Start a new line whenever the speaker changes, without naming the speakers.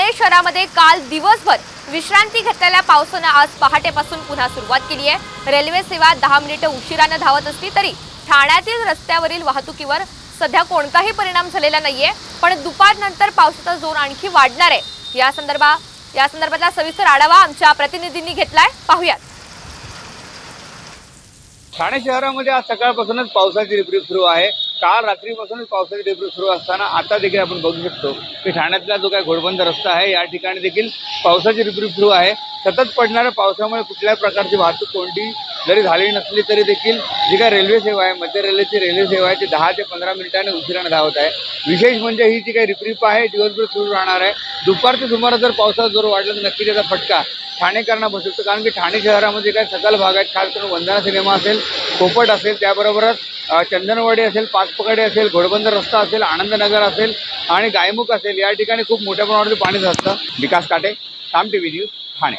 ठाणे शहरामध्ये काल दिवसभर विश्रांती घेतलेल्या पावसानं आज पहाटेपासून पुन्हा सुरुवात केली आहे। रेल्वे सेवा 10 मिनिटे उशिराने धावत असली तरी ठाण्यातील रस्त्यावरील वाहतुकीवर सध्या कोणताही परिणाम झालेला नाहीये, पण दुपारनंतर पावसाचा जोर आणखी वाढणार आहे। या संदर्भातला सविस्तर आढावा आमच्या प्रतिनिधींनी घेतलाय, पाहूयात।
ठाणे शहरामध्ये आज सकाळपासूनच पावसाची रिपरिप सुरू आहे। काल रात्रीपासूनच पावसाची रिपरिप सुरू असताना आता देखील आपण बघू शकतो की ठाण्यातला जो काही घोडबंद रस्ता आहे या ठिकाणी देखील पावसाची रिपरिप सुरू आहे। सतत पडणाऱ्या पावसामुळे कुठल्याही प्रकारची वाहतूक कोणती जरी झाली नसली तरी देखील जी काही रेल्वे सेवा आहे, मध्य रेल्वेची रेल्वे सेवा आहे ती 10 ते 15 मिनिटांनी उशिराने धावत आहे। विशेष म्हणजे ही जी काही रिपरिप आहे दिवसभर सुरू राहणार आहे। दुपारच्या सुमारास जर पावसाचा जोर वाढला तर नक्की त्याचा फटका ठाणेकरांना बसू शकतो, कारण की ठाणे शहरामध्ये काही सकल भाग आहेत, खास करून वंदना सिनेमा असेल, पोपट असेल, त्याबरोबरच चंदनवाडी असेल, पाचपकाडी असेल, घोडबंदर रस्ता असेल, आनंदनगर असेल आणि गायमुख असेल, या ठिकाणी खूप मोठ्या प्रमाणात पाणी साचतं। विकास काटे, साम टीव्ही न्यूज, ठाणे।